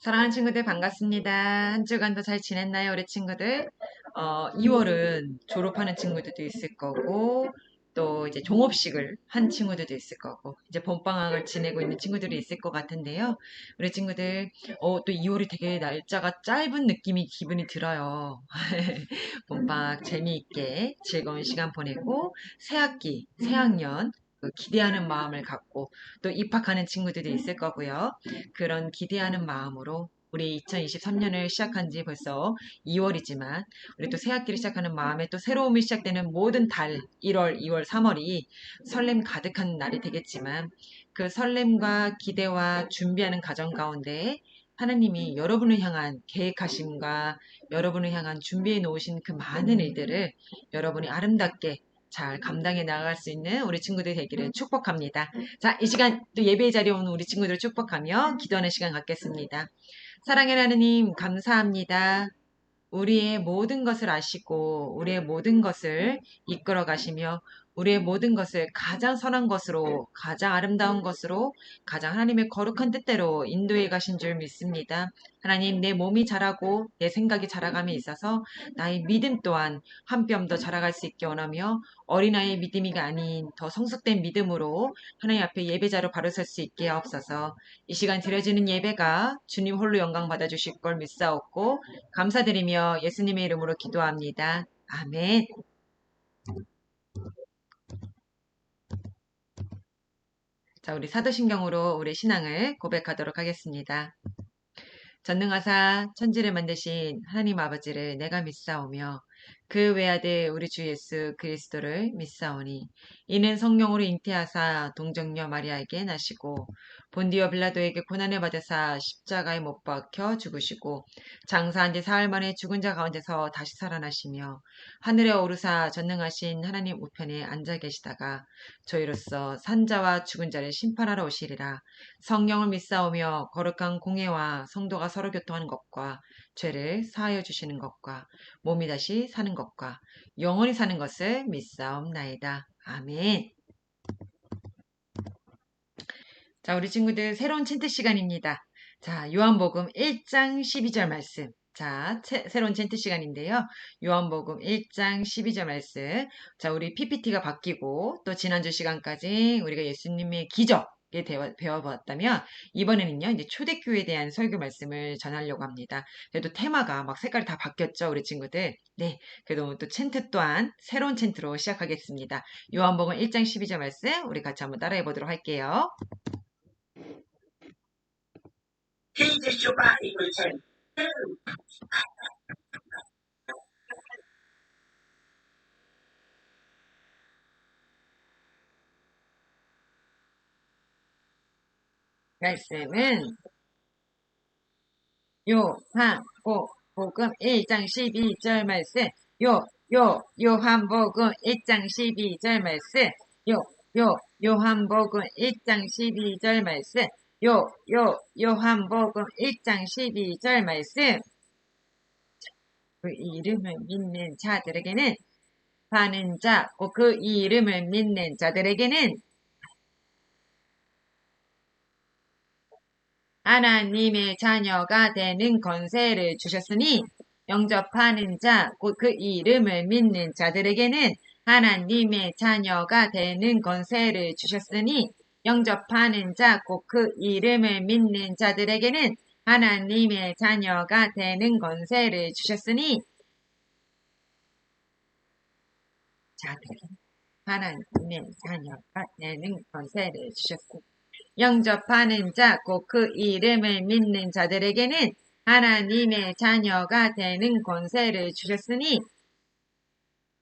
사랑하는 친구들 반갑습니다. 한 주간도 잘 지냈나요, 우리 친구들? 2월은 졸업하는 친구들도 있을 거고, 또 이제 종업식을 한 친구들도 있을 거고, 이제 봄방학을 지내고 있는 친구들이 있을 것 같은데요. 우리 친구들, 또 2월이 되게 날짜가 짧은 느낌이 기분이 들어요. 봄방학 재미있게 즐거운 시간 보내고, 새학기, 새학년, 그 기대하는 마음을 갖고 또 입학하는 친구들이 있을 거고요. 그런 기대하는 마음으로 우리 2023년을 시작한 지 벌써 2월이지만 우리 또 새학기를 시작하는 마음에 또 새로움이 시작되는 모든 달 1월, 2월, 3월이 설렘 가득한 날이 되겠지만 그 설렘과 기대와 준비하는 과정 가운데 하나님이 여러분을 향한 계획하심과 여러분을 향한 준비해 놓으신 그 많은 일들을 여러분이 아름답게 잘 감당해 나갈 수 있는 우리 친구들 되기를 축복합니다. 자, 이 시간 또 예배의 자리에 오는 우리 친구들을 축복하며 기도하는 시간 갖겠습니다. 사랑의 하나님, 감사합니다. 우리의 모든 것을 아시고 우리의 모든 것을 이끌어 가시며 우리의 모든 것을 가장 선한 것으로 가장 아름다운 것으로 가장 하나님의 거룩한 뜻대로 인도해 가신 줄 믿습니다. 하나님 내 몸이 자라고 내 생각이 자라감에 있어서 나의 믿음 또한 한 뼘 더 자라갈 수 있게 원하며 어린아이의 믿음이 아닌 더 성숙된 믿음으로 하나님 앞에 예배자로 바로 설 수 있게 하옵소서. 이 시간 드려지는 예배가 주님 홀로 영광 받아주실 걸 믿사옵고 감사드리며 예수님의 이름으로 기도합니다. 아멘. 자, 우리 사도신경으로 우리 신앙을 고백하도록 하겠습니다. 전능하사 천지를 만드신 하나님 아버지를 내가 믿사오며 그 외아들 우리 주 예수 그리스도를 믿사오니 이는 성령으로 잉태하사 동정녀 마리아에게 나시고 본디오 빌라도에게 고난을 받으사 십자가에 못 박혀 죽으시고 장사한 지 사흘 만에 죽은 자 가운데서 다시 살아나시며 하늘에 오르사 전능하신 하나님 우편에 앉아 계시다가 저희로서 산자와 죽은 자를 심판하러 오시리라. 성령을 믿사오며 거룩한 공예와 성도가 서로 교통하는 것과 죄를 사하여 주시는 것과 몸이 다시 사는 것과 영원히 사는 것을 믿사옵나이다. 아멘. 자, 우리 친구들 새로운 챈트 시간입니다. 자, 요한복음 1장 12절 말씀. 자, 새로운 챈트 시간인데요. 요한복음 1장 12절 말씀. 자, 우리 PPT가 바뀌고 또 지난주 시간까지 우리가 예수님의 기적에 배워보았다면 이번에는요, 이제 초대교회에 대한 설교 말씀을 전하려고 합니다. 그래도 테마가 막 색깔이 다 바뀌었죠, 우리 친구들. 네. 그래도 또 챈트 또한 새로운 챈트로 시작하겠습니다. 요한복음 1장 12절 말씀 우리 같이 한번 따라해 보도록 할게요. Jesus, your body will change. 말씀은 요한복음 1장 12절 말씀 요한복음 1장 12절 말씀 요한복음 1장 12절 말씀 요한복음 1장 12절 말씀 그 이름을 믿는 자들에게는 사는 자, 그 이름을 믿는 자들에게는 하나님의 자녀가 되는 권세를 주셨으니 영접하는 자, 곧 그 이름을 믿는 자들에게는 하나님의 자녀가 되는 권세를 주셨으니 영접하는 자, 곧 그 이름을 믿는 자들에게는 하나님의 자녀가 되는 권세를 주셨으니 자들에게는 하나님의 자녀가 되는 권세를 주셨으니 영접하는 자, 곧 그 이름을 믿는 자들에게는 하나님의 자녀가 되는 권세를 주셨으니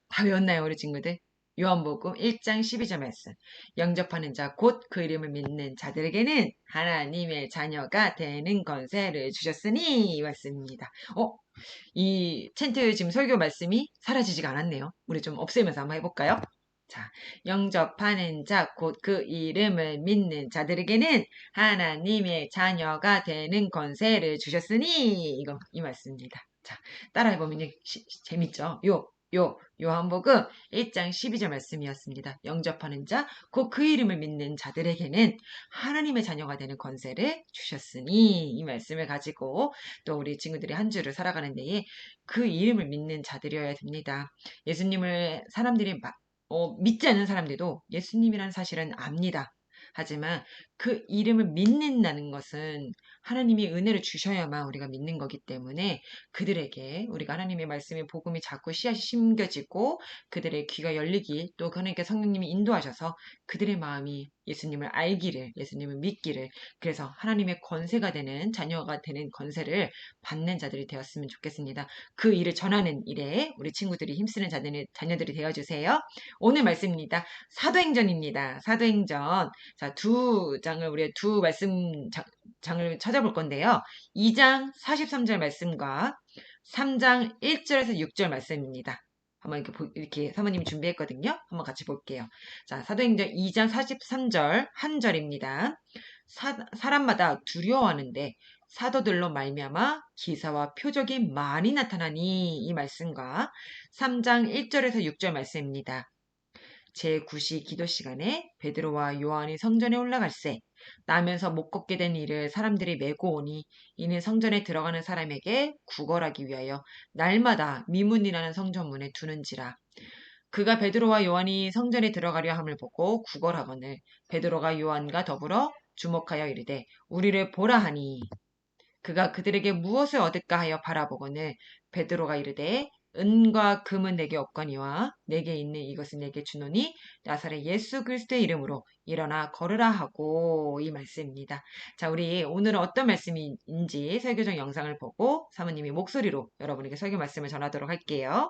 다 외웠나요, 우리 친구들? 요한복음 1장 12절 말씀. 영접하는 자, 곧 그 이름을 믿는 자들에게는 하나님의 자녀가 되는 권세를 주셨으니 이 말씀입니다. 이 챈트 지금 설교 말씀이 사라지지가 않았네요. 우리 좀 없애면서 한번 해볼까요? 자, 영접하는 자, 곧 그 이름을 믿는 자들에게는 하나님의 자녀가 되는 권세를 주셨으니 이 말씀입니다. 자, 따라해보면 재밌죠? 요한복음 1장 12절 말씀이었습니다. 영접하는 자, 곧 그 이름을 믿는 자들에게는 하나님의 자녀가 되는 권세를 주셨으니 이 말씀을 가지고 또 우리 친구들이 한 주를 살아가는 데에 그 이름을 믿는 자들이어야 됩니다. 예수님을 사람들이 믿지 않는 사람들도 예수님이라는 사실은 압니다. 하지만 그 이름을 믿는다는 것은 하나님이 은혜를 주셔야만 우리가 믿는 거기 때문에 그들에게 우리가 하나님의 말씀의 복음이 자꾸 씨앗이 심겨지고 그들의 귀가 열리기 또 그러니까 성령님이 인도하셔서 그들의 마음이 예수님을 알기를 예수님을 믿기를 그래서 하나님의 권세가 되는 자녀가 되는 권세를 받는 자들이 되었으면 좋겠습니다. 그 일을 전하는 일에 우리 친구들이 힘쓰는 자녀들이 되어주세요. 오늘 말씀입니다. 사도행전입니다. 사도행전 자, 두 장을 우리 두 말씀 장을 찾아볼 건데요. 2장 43절 말씀과 3장 1절에서 6절 말씀입니다. 한번 이렇게 사모님이 준비했거든요. 한번 같이 볼게요. 자, 사도행전 2장 43절 한 절입니다. 사람마다 두려워하는데 사도들로 말미암아 기사와 표적이 많이 나타나니 이 말씀과 3장 1절에서 6절 말씀입니다. 제9시 기도 시간에 베드로와 요한이 성전에 올라갈새 나면서 못 걷게 된 이를 사람들이 메고 오니 이는 성전에 들어가는 사람에게 구걸하기 위하여 날마다 미문이라는 성전문에 두는지라. 그가 베드로와 요한이 성전에 들어가려 함을 보고 구걸하거늘 베드로가 요한과 더불어 주목하여 이르되 우리를 보라 하니 그가 그들에게 무엇을 얻을까 하여 바라보거늘 베드로가 이르되 은과 금은 내게 없거니와 내게 있는 이것은 내게 주노니 나사렛 예수 그리스도의 이름으로 일어나 걸으라 하고 이 말씀입니다. 자, 우리 오늘은 어떤 말씀인지 설교정 영상을 보고 사모님이 목소리로 여러분에게 설교 말씀을 전하도록 할게요.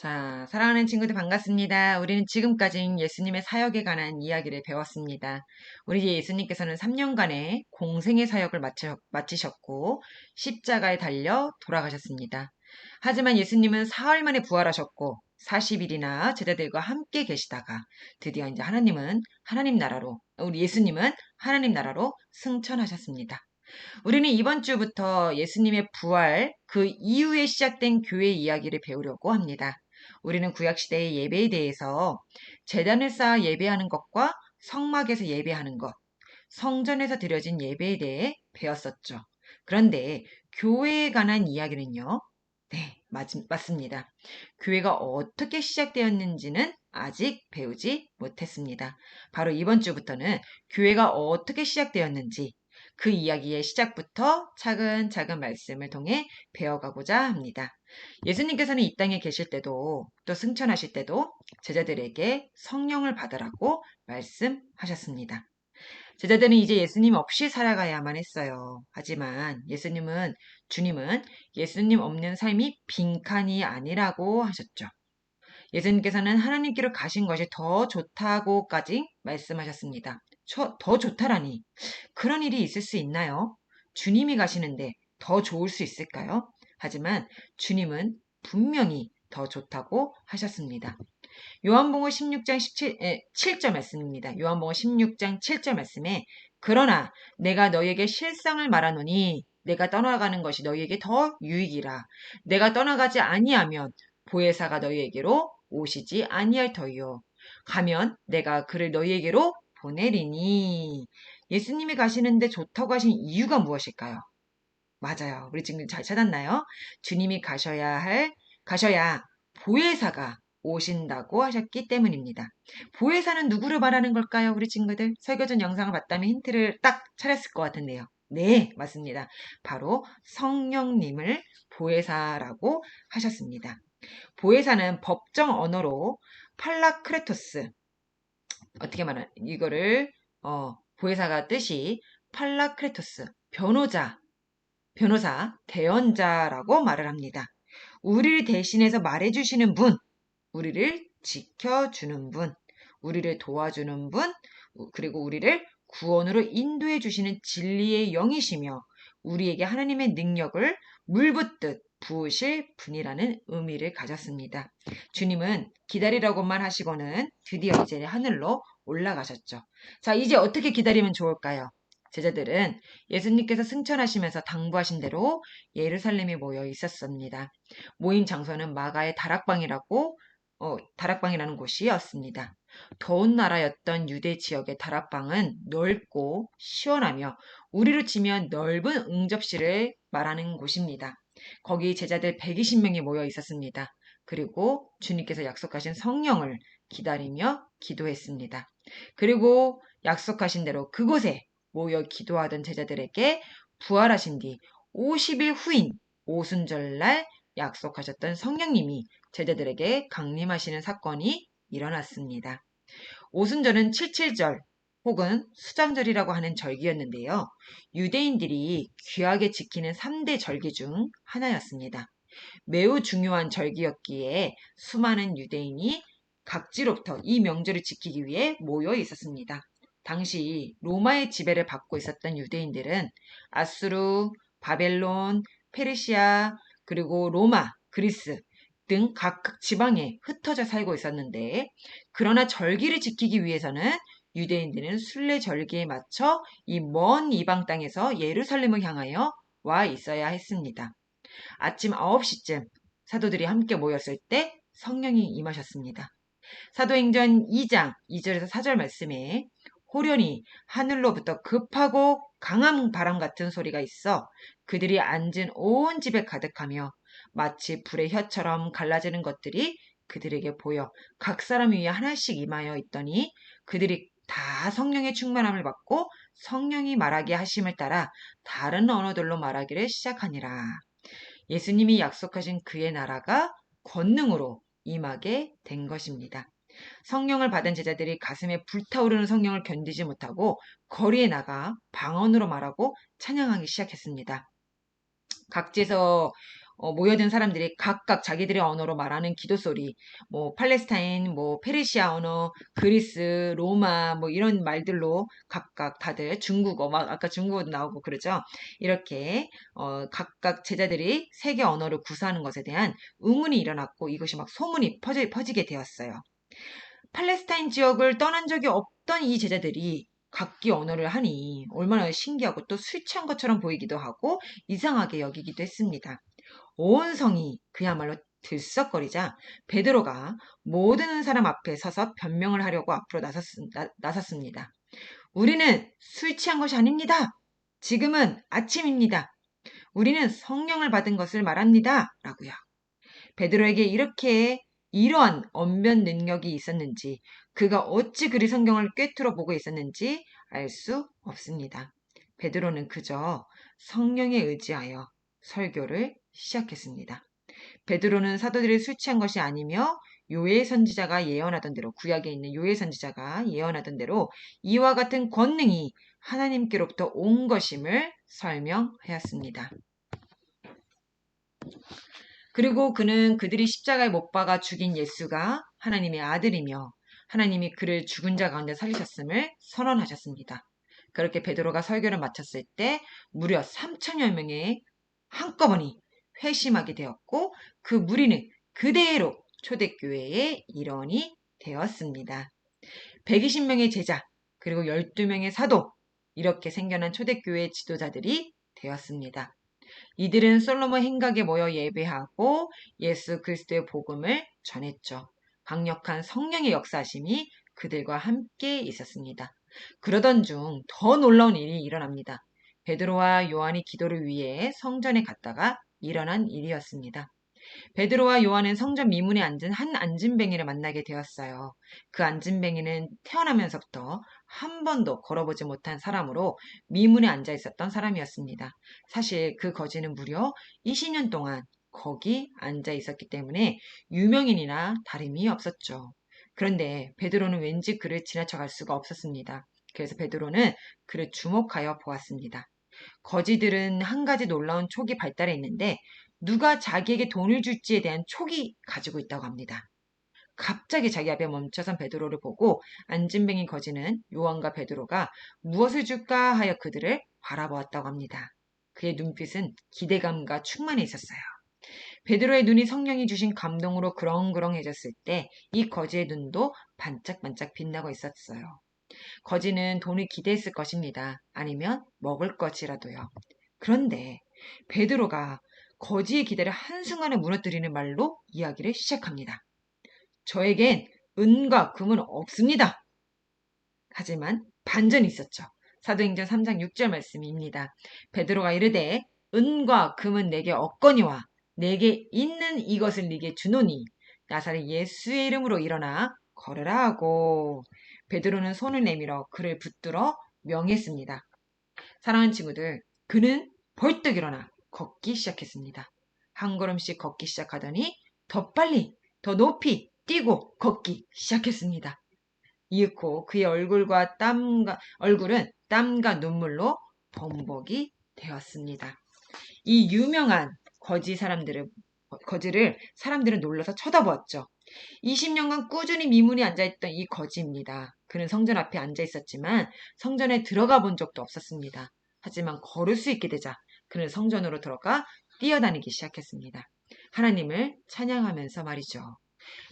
자, 사랑하는 친구들 반갑습니다. 우리는 지금까지 예수님의 사역에 관한 이야기를 배웠습니다. 우리 예수님께서는 3년간의 공생의 사역을 마치셨고 십자가에 달려 돌아가셨습니다. 하지만 예수님은 사흘 만에 부활하셨고 40일이나 제자들과 함께 계시다가 드디어 이제 우리 예수님은 하나님 나라로 승천하셨습니다. 우리는 이번 주부터 예수님의 부활, 그 이후에 시작된 교회 이야기를 배우려고 합니다. 우리는 구약시대의 예배에 대해서 제단을 쌓아 예배하는 것과 성막에서 예배하는 것, 성전에서 드려진 예배에 대해 배웠었죠. 그런데 교회에 관한 이야기는요? 네, 맞습니다. 교회가 어떻게 시작되었는지는 아직 배우지 못했습니다. 바로 이번 주부터는 교회가 어떻게 시작되었는지 그 이야기의 시작부터 차근차근 말씀을 통해 배워가고자 합니다. 예수님께서는 이 땅에 계실 때도 또 승천하실 때도 제자들에게 성령을 받으라고 말씀하셨습니다. 제자들은 이제 예수님 없이 살아가야만 했어요. 하지만 주님은 예수님 없는 삶이 빈칸이 아니라고 하셨죠. 예수님께서는 하나님께로 가신 것이 더 좋다고까지 말씀하셨습니다. 더 좋다라니. 그런 일이 있을 수 있나요? 주님이 가시는데 더 좋을 수 있을까요? 하지만 주님은 분명히 더 좋다고 하셨습니다. 요한복음 16장 7절 말씀입니다. 요한복음 16장 7절 말씀에 그러나 내가 너에게 실상을 말하노니 내가 떠나가는 것이 너희에게 더 유익이라. 내가 떠나가지 아니하면 보혜사가 너희에게로 오시지 아니할 터이요. 가면 내가 그를 너희에게로 보내리니. 예수님이 가시는데 좋다고 하신 이유가 무엇일까요? 맞아요. 우리 지금 잘 찾았나요? 주님이 가셔야 보혜사가 오신다고 하셨기 때문입니다. 보혜사는 누구를 말하는 걸까요? 우리 친구들 설교전 영상을 봤다면 힌트를 딱 찾았을 것 같은데요. 네, 맞습니다. 바로 성령님을 보혜사라고 하셨습니다. 보혜사는 법정 언어로 팔라크레토스, 어떻게 말하는 이거를 보혜사가 뜻이 팔라크레토스, 변호사, 대언자라고 말을 합니다. 우리를 대신해서 말해주시는 분, 우리를 지켜주는 분, 우리를 도와주는 분, 그리고 우리를 구원으로 인도해 주시는 진리의 영이시며 우리에게 하나님의 능력을 물붓듯 부으실 분이라는 의미를 가졌습니다. 주님은 기다리라고만 하시고는 드디어 이제 하늘로 올라가셨죠. 자, 이제 어떻게 기다리면 좋을까요? 제자들은 예수님께서 승천하시면서 당부하신 대로 예루살렘에 모여 있었습니다. 모임 장소는 마가의 다락방이라는 곳이었습니다. 더운 나라였던 유대 지역의 다락방은 넓고 시원하며 우리로 치면 넓은 응접실을 말하는 곳입니다. 거기 제자들 120명이 모여 있었습니다. 그리고 주님께서 약속하신 성령을 기다리며 기도했습니다. 그리고 약속하신 대로 그곳에 모여 기도하던 제자들에게 부활하신 뒤 50일 후인 오순절날 약속하셨던 성령님이 제자들에게 강림하시는 사건이 일어났습니다. 오순절은 칠칠절 혹은 수장절이라고 하는 절기였는데요. 유대인들이 귀하게 지키는 3대 절기 중 하나였습니다. 매우 중요한 절기였기에 수많은 유대인이 각지로부터 이 명절을 지키기 위해 모여 있었습니다. 당시 로마의 지배를 받고 있었던 유대인들은 아수르, 바벨론, 페르시아, 그리고 로마, 그리스 등 각각 지방에 흩어져 살고 있었는데, 그러나 절기를 지키기 위해서는 유대인들은 순례 절기에 맞춰 이 먼 이방 땅에서 예루살렘을 향하여 와 있어야 했습니다. 아침 9시쯤 사도들이 함께 모였을 때 성령이 임하셨습니다. 사도행전 2장 2절에서 4절 말씀에 호련히 하늘로부터 급하고 강한 바람 같은 소리가 있어 그들이 앉은 온 집에 가득하며 마치 불의 혀처럼 갈라지는 것들이 그들에게 보여 각 사람 위에 하나씩 임하여 있더니 그들이 다 성령의 충만함을 받고 성령이 말하게 하심을 따라 다른 언어들로 말하기를 시작하니라. 예수님이 약속하신 그의 나라가 권능으로 임하게 된 것입니다. 성령을 받은 제자들이 가슴에 불타오르는 성령을 견디지 못하고 거리에 나가 방언으로 말하고 찬양하기 시작했습니다. 각지에서 모여든 사람들이 각각 자기들의 언어로 말하는 기도 소리, 뭐 팔레스타인, 뭐 페르시아 언어, 그리스, 로마 뭐 이런 말들로 각각 다들 중국어, 막 아까 중국어도 나오고 그러죠. 이렇게 각각 제자들이 세계 언어를 구사하는 것에 대한 의문이 일어났고 이것이 막 소문이 퍼지게 되었어요. 팔레스타인 지역을 떠난 적이 없던 이 제자들이 각기 언어를 하니 얼마나 신기하고 또 술 취한 것처럼 보이기도 하고 이상하게 여기기도 했습니다. 온 성이 그야말로 들썩거리자 베드로가 모든 사람 앞에 서서 변명을 하려고 앞으로 나섰습니다. 우리는 술 취한 것이 아닙니다. 지금은 아침입니다. 우리는 성령을 받은 것을 말합니다. 라고요. 베드로에게 이러한 언변 능력이 있었는지 그가 어찌 그리 성경을 꿰뚫어 보고 있었는지 알 수 없습니다. 베드로는 그저 성령에 의지하여 설교를 시작했습니다. 베드로는 사도들이 술 취한 것이 아니며 요엘 선지자가 예언하던 대로 구약에 있는 요엘 선지자가 예언하던 대로 이와 같은 권능이 하나님께로부터 온 것임을 설명하였습니다. 그리고 그는 그들이 십자가에 못 박아 죽인 예수가 하나님의 아들이며 하나님이 그를 죽은 자 가운데 살리셨음을 선언하셨습니다. 그렇게 베드로가 설교를 마쳤을 때 무려 3천여 명이 한꺼번에 회심하게 되었고 그 무리는 그대로 초대교회의 일원이 되었습니다. 120명의 제자 그리고 12명의 사도 이렇게 생겨난 초대교회의 지도자들이 되었습니다. 이들은 솔로몬 행각에 모여 예배하고 예수 그리스도의 복음을 전했죠. 강력한 성령의 역사심이 그들과 함께 있었습니다. 그러던 중 더 놀라운 일이 일어납니다. 베드로와 요한이 기도를 위해 성전에 갔다가 일어난 일이었습니다. 베드로와 요한은 성전 미문에 앉은 한 안진뱅이를 만나게 되었어요. 그 안진뱅이는 태어나면서부터 한 번도 걸어보지 못한 사람으로 미문에 앉아 있었던 사람이었습니다. 사실 그 거지는 무려 20년 동안 거기 앉아 있었기 때문에 유명인이나 다름이 없었죠. 그런데 베드로는 왠지 그를 지나쳐 갈 수가 없었습니다. 그래서 베드로는 그를 주목하여 보았습니다. 거지들은 한 가지 놀라운 촉이 발달해 있는데 누가 자기에게 돈을 줄지에 대한 촉이 가지고 있다고 합니다. 갑자기 자기 앞에 멈춰선 베드로를 보고 안진뱅이 거지는 요한과 베드로가 무엇을 줄까 하여 그들을 바라보았다고 합니다. 그의 눈빛은 기대감과 충만해 있었어요. 베드로의 눈이 성령이 주신 감동으로 그렁그렁해졌을 때 이 거지의 눈도 반짝반짝 빛나고 있었어요. 거지는 돈을 기대했을 것입니다. 아니면 먹을 것이라도요. 그런데 베드로가 거지의 기대를 한순간에 무너뜨리는 말로 이야기를 시작합니다. 저에겐 은과 금은 없습니다. 하지만 반전이 있었죠. 사도행전 3장 6절 말씀입니다. 베드로가 이르되 은과 금은 내게 없거니와 내게 있는 이것을 네게 주노니 나사렛 예수의 이름으로 일어나 걸으라 하고 베드로는 손을 내밀어 그를 붙들어 명했습니다. 사랑하는 친구들, 그는 벌떡 일어나 걷기 시작했습니다. 한 걸음씩 걷기 시작하더니 더 빨리, 더 높이 뛰고 걷기 시작했습니다. 이윽고 그의 얼굴은 땀과 눈물로 범벅이 되었습니다. 이 유명한 거지를 사람들은 놀라서 쳐다보았죠. 20년간 꾸준히 미문에 앉아있던 이 거지입니다. 그는 성전 앞에 앉아 있었지만 성전에 들어가 본 적도 없었습니다. 하지만 걸을 수 있게 되자 그는 성전으로 들어가 뛰어다니기 시작했습니다. 하나님을 찬양하면서 말이죠.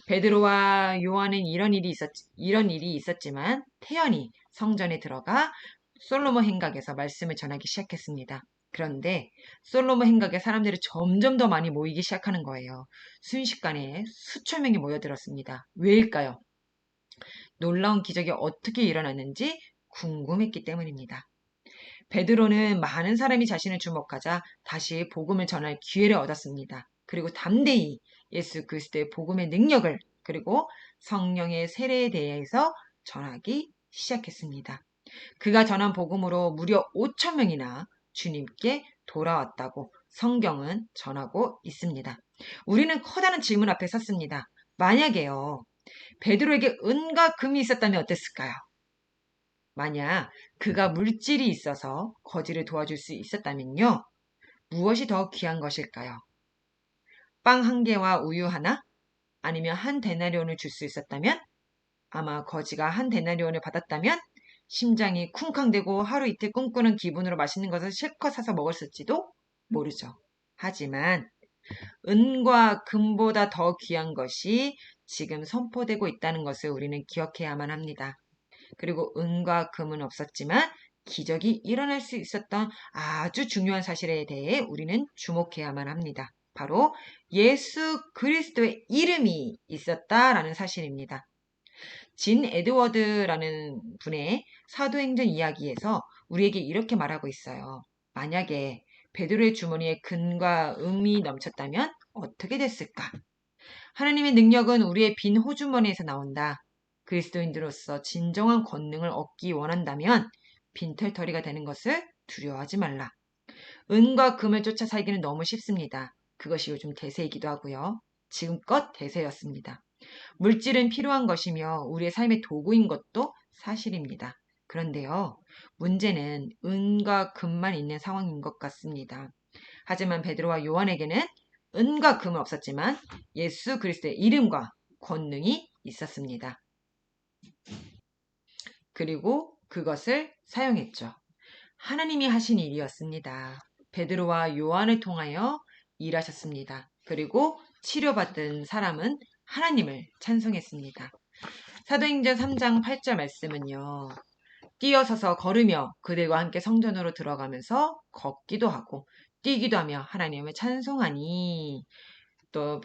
베드로와 요한은 이런 일이 있었지만 태연히 성전에 들어가 솔로몬 행각에서 말씀을 전하기 시작했습니다. 그런데 솔로몬 행각에 사람들이 점점 더 많이 모이기 시작하는 거예요. 순식간에 수천 명이 모여들었습니다. 왜일까요? 놀라운 기적이 어떻게 일어났는지 궁금했기 때문입니다. 베드로는 많은 사람이 자신을 주목하자 다시 복음을 전할 기회를 얻었습니다. 그리고 담대히 예수 그리스도의 복음의 능력을 그리고 성령의 세례에 대해서 전하기 시작했습니다. 그가 전한 복음으로 무려 5천 명이나 주님께 돌아왔다고 성경은 전하고 있습니다. 우리는 커다란 질문 앞에 섰습니다. 만약에요, 베드로에게 은과 금이 있었다면 어땠을까요? 만약 그가 물질이 있어서 거지를 도와줄 수 있었다면요, 무엇이 더 귀한 것일까요? 빵 한 개와 우유 하나? 아니면 한 데나리온을 줄 수 있었다면? 아마 거지가 한 데나리온을 받았다면 심장이 쿵쾅대고 하루 이틀 꿈꾸는 기분으로 맛있는 것을 실컷 사서 먹었을지도 모르죠. 하지만 은과 금보다 더 귀한 것이 지금 선포되고 있다는 것을 우리는 기억해야만 합니다. 그리고 은과 금은 없었지만 기적이 일어날 수 있었던 아주 중요한 사실에 대해 우리는 주목해야만 합니다. 바로 예수 그리스도의 이름이 있었다라는 사실입니다. 진 에드워드라는 분의 사도행전 이야기에서 우리에게 이렇게 말하고 있어요. 만약에 베드로의 주머니에 금과 은이 넘쳤다면 어떻게 됐을까? 하나님의 능력은 우리의 빈 호주머니에서 나온다. 그리스도인들로서 진정한 권능을 얻기 원한다면 빈털터리가 되는 것을 두려워하지 말라. 은과 금을 쫓아 살기는 너무 쉽습니다. 그것이 요즘 대세이기도 하고요. 지금껏 대세였습니다. 물질은 필요한 것이며 우리의 삶의 도구인 것도 사실입니다. 그런데요, 문제는 은과 금만 있는 상황인 것 같습니다. 하지만 베드로와 요한에게는 은과 금은 없었지만 예수 그리스도의 이름과 권능이 있었습니다. 그리고 그것을 사용했죠. 하나님이 하신 일이었습니다. 베드로와 요한을 통하여 일하셨습니다. 그리고 치료받은 사람은 하나님을 찬송했습니다. 사도행전 3장 8절 말씀은요. 뛰어서서 걸으며 그들과 함께 성전으로 들어가면서 걷기도 하고 뛰기도 하며 하나님을 찬송하니 또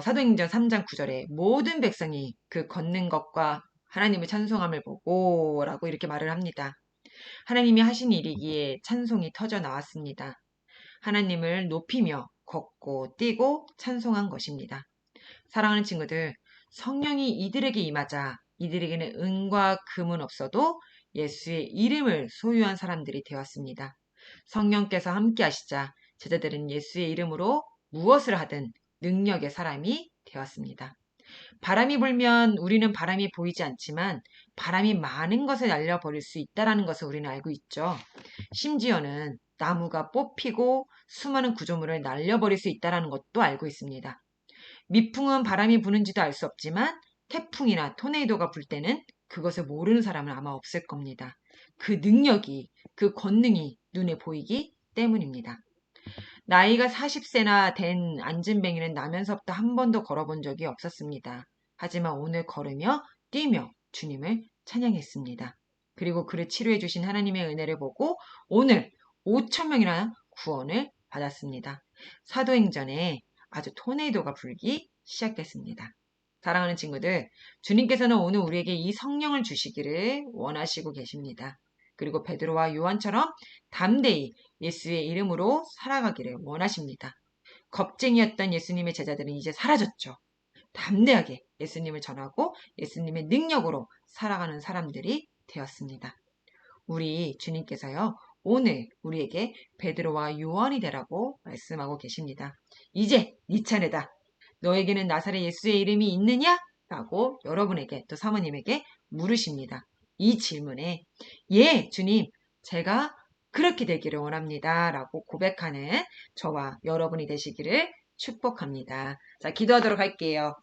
사도행전 3장 9절에 모든 백성이 그 걷는 것과 하나님을 찬송함을 보고 라고 이렇게 말을 합니다. 하나님이 하신 일이기에 찬송이 터져 나왔습니다. 하나님을 높이며 걷고 뛰고 찬송한 것입니다. 사랑하는 친구들, 성령이 이들에게 임하자 이들에게는 은과 금은 없어도 예수의 이름을 소유한 사람들이 되었습니다. 성령께서 함께 하시자 제자들은 예수의 이름으로 무엇을 하든 능력의 사람이 되었습니다. 바람이 불면 우리는 바람이 보이지 않지만 바람이 많은 것을 날려버릴 수 있다는 것을 우리는 알고 있죠. 심지어는 나무가 뽑히고 수많은 구조물을 날려버릴 수 있다는 것도 알고 있습니다. 미풍은 바람이 부는지도 알 수 없지만 태풍이나 토네이도가 불 때는 그것을 모르는 사람은 아마 없을 겁니다. 그 능력이, 그 권능이 눈에 보이기 때문입니다. 나이가 40세나 된 안진뱅이는 나면서부터 한 번도 걸어본 적이 없었습니다. 하지만 오늘 걸으며 뛰며 주님을 찬양했습니다. 그리고 그를 치료해 주신 하나님의 은혜를 보고 오늘 5천 명이나 구원을 받았습니다. 사도행전에 아주 토네이도가 불기 시작했습니다. 사랑하는 친구들, 주님께서는 오늘 우리에게 이 성령을 주시기를 원하시고 계십니다. 그리고 베드로와 요한처럼 담대히 예수의 이름으로 살아가기를 원하십니다. 겁쟁이였던 예수님의 제자들은 이제 사라졌죠. 담대하게 예수님을 전하고 예수님의 능력으로 살아가는 사람들이 되었습니다. 우리 주님께서요, 오늘 우리에게 베드로와 요한이 되라고 말씀하고 계십니다. 이제 네 차례다. 너에게는 나사렛 예수의 이름이 있느냐? 라고 여러분에게 또 사모님에게 물으십니다. 이 질문에 예, 주님, 제가 그렇게 되기를 원합니다. 라고 고백하는 저와 여러분이 되시기를 축복합니다. 자, 기도하도록 할게요.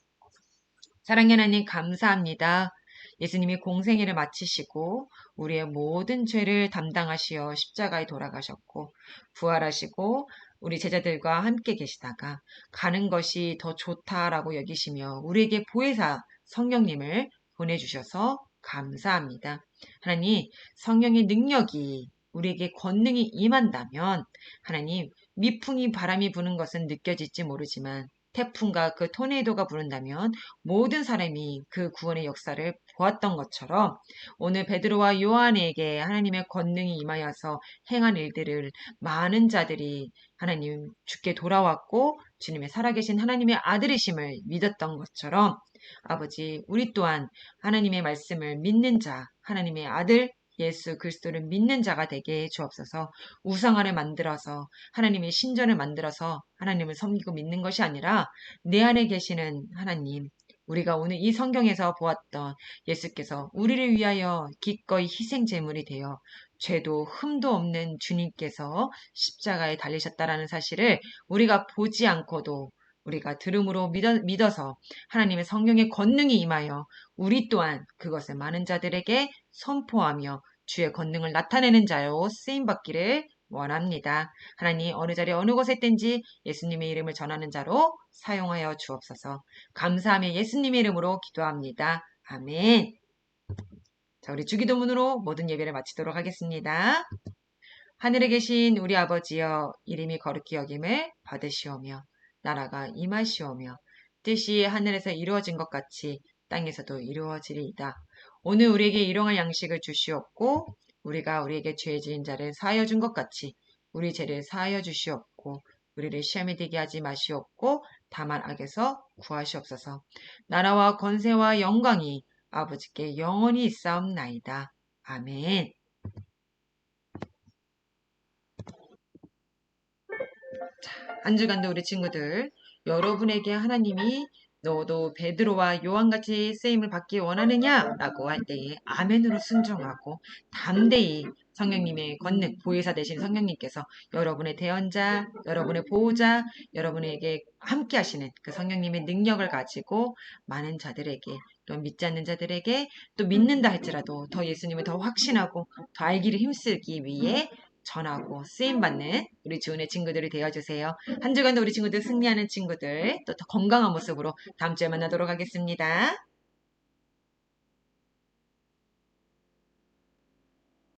사랑의 하나님 감사합니다. 예수님이 공생애를 마치시고 우리의 모든 죄를 담당하시어 십자가에 돌아가셨고 부활하시고 우리 제자들과 함께 계시다가 가는 것이 더 좋다라고 여기시며 우리에게 보혜사 성령님을 보내주셔서 감사합니다. 하나님, 성령의 능력이 우리에게 권능이 임한다면 하나님, 미풍이 바람이 부는 것은 느껴질지 모르지만 태풍과 그 토네이도가 부른다면 모든 사람이 그 구원의 역사를 보았던 것처럼 오늘 베드로와 요한에게 하나님의 권능이 임하여서 행한 일들을 많은 자들이 하나님 주께 돌아왔고 주님의 살아계신 하나님의 아들이심을 믿었던 것처럼 아버지 우리 또한 하나님의 말씀을 믿는 자 하나님의 아들 예수 그리스도를 믿는 자가 되게 주옵소서. 우상화를 만들어서 하나님의 신전을 만들어서 하나님을 섬기고 믿는 것이 아니라 내 안에 계시는 하나님 우리가 오늘 이 성경에서 보았던 예수께서 우리를 위하여 기꺼이 희생 제물이 되어 죄도 흠도 없는 주님께서 십자가에 달리셨다라는 사실을 우리가 보지 않고도 우리가 들음으로 믿어서 하나님의 성령의 권능이 임하여 우리 또한 그것을 많은 자들에게 선포하며 주의 권능을 나타내는 자로 쓰임받기를 원합니다. 하나님 어느 자리 어느 곳에 있든지 예수님의 이름을 전하는 자로 사용하여 주옵소서. 감사하며 예수님의 이름으로 기도합니다. 아멘. 자, 우리 주기도문으로 모든 예배를 마치도록 하겠습니다. 하늘에 계신 우리 아버지여, 이름이 거룩히 여김을 받으시오며 나라가 임하시오며 뜻이 하늘에서 이루어진 것 같이 땅에서도 이루어지리이다. 오늘 우리에게 일용할 양식을 주시옵고 우리가 우리에게 죄 지은 자를 사하여 준 것 같이 우리 죄를 사하여 주시옵고 우리를 시험에 들게 하지 마시옵고 다만 악에서 구하시옵소서. 나라와 권세와 영광이 아버지께 영원히 있사옵나이다. 아멘. 한 주간도 우리 친구들, 여러분에게 하나님이 너도 베드로와 요한같이 쓰임을 받기 원하느냐? 라고 할 때에 아멘으로 순종하고 담대히 성령님의 권능, 보혜사 되신 성령님께서 여러분의 대언자, 여러분의 보호자, 여러분에게 함께 하시는 그 성령님의 능력을 가지고 많은 자들에게 또 믿지 않는 자들에게 또 믿는다 할지라도 더 예수님을 더 확신하고 더 알기를 힘쓰기 위해 전하고 쓰임받는 우리 주은의 친구들이 되어주세요. 한 주간도 우리 친구들 승리하는 친구들 또 더 건강한 모습으로 다음 주에 만나도록 하겠습니다.